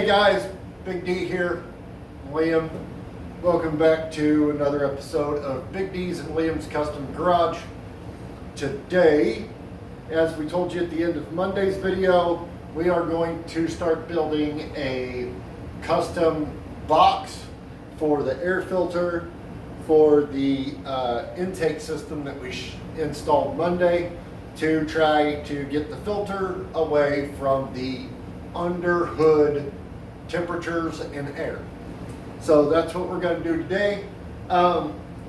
Hey guys, Big D here, Liam. Welcome back to another episode of Big D's and Liam's Custom Garage. Today, as we told you at the end of Monday's video, we are going to start building a custom box for the air filter for the intake system that we installed Monday to try to get the filter away from the under hood temperatures and air. So that's what we're going to do today.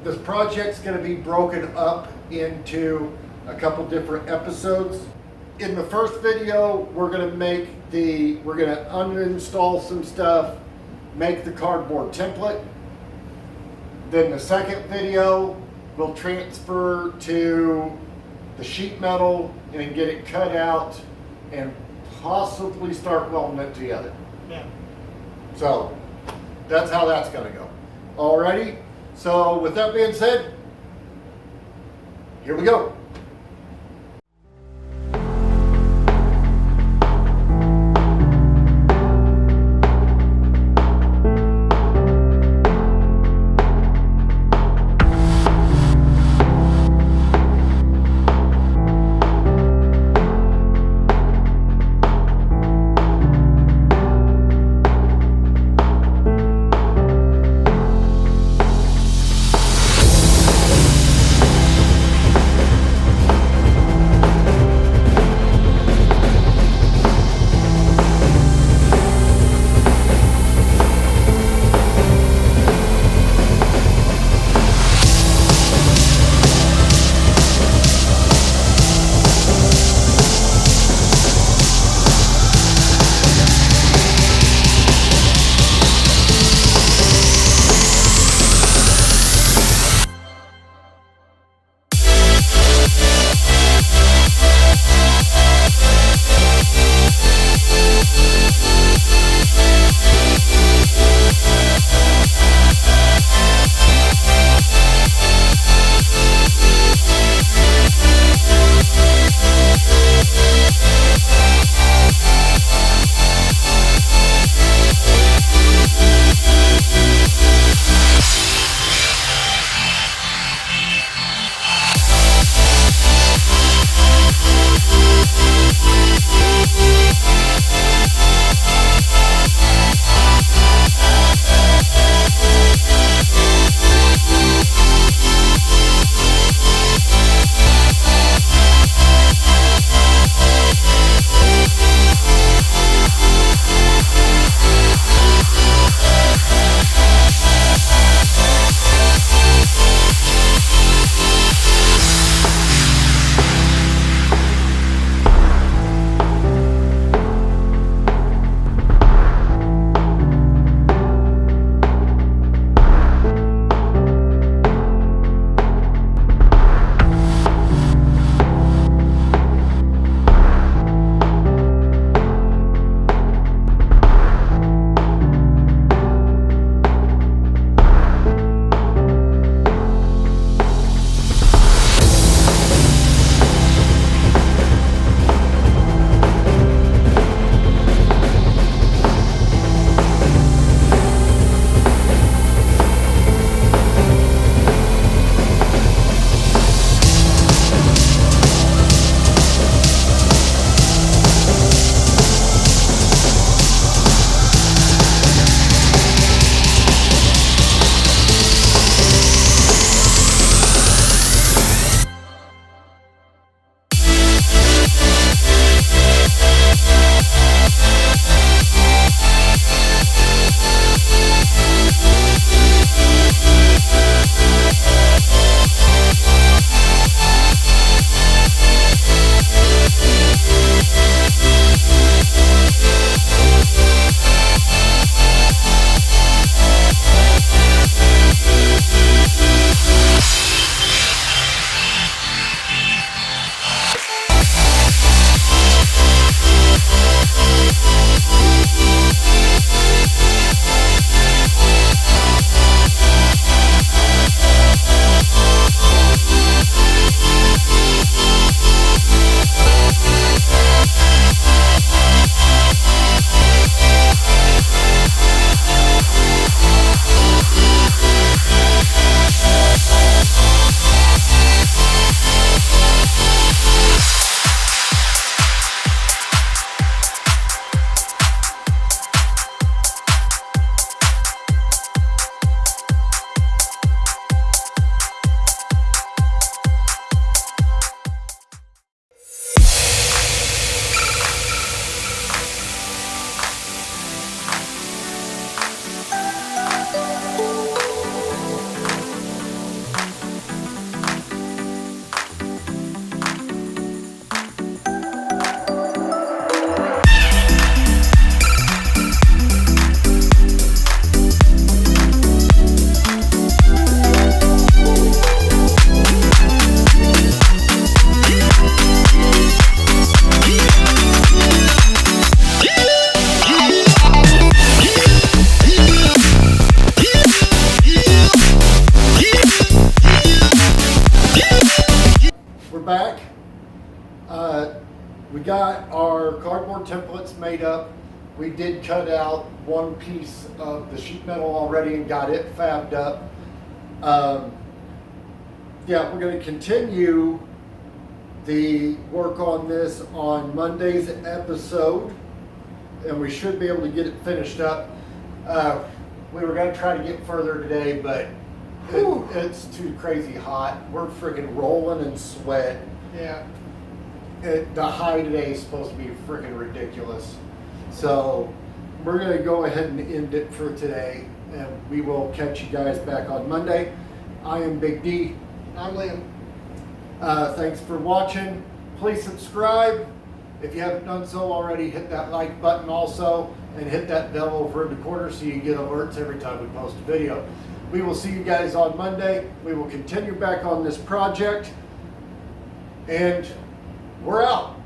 This project's going to be broken up into a couple different episodes. In the first video, we're going to uninstall some stuff, make the cardboard template. Then the second video, we'll transfer to the sheet metal and get it cut out and possibly start welding it together. Yeah. So that's how that's going to go. Alrighty. So with that being said, here we go. back. We got our cardboard templates made up. We did cut out one piece of the sheet metal already and got it fabbed up. Yeah, we're going to continue the work on this on Monday's episode, and we should be able to get it finished up. We were going to try to get further today, but it's too crazy hot. We're freaking rolling in sweat. Yeah. The high today is supposed to be freaking ridiculous. So we're going to go ahead and end it for today, and we will catch you guys back on Monday. I am Big D. I'm Liam. Thanks for watching. Please subscribe. If you haven't done so already, hit that like button also, and hit that bell over in the corner so you get alerts every time we post a video. We will see you guys on Monday. We will continue back on this project, and we're out.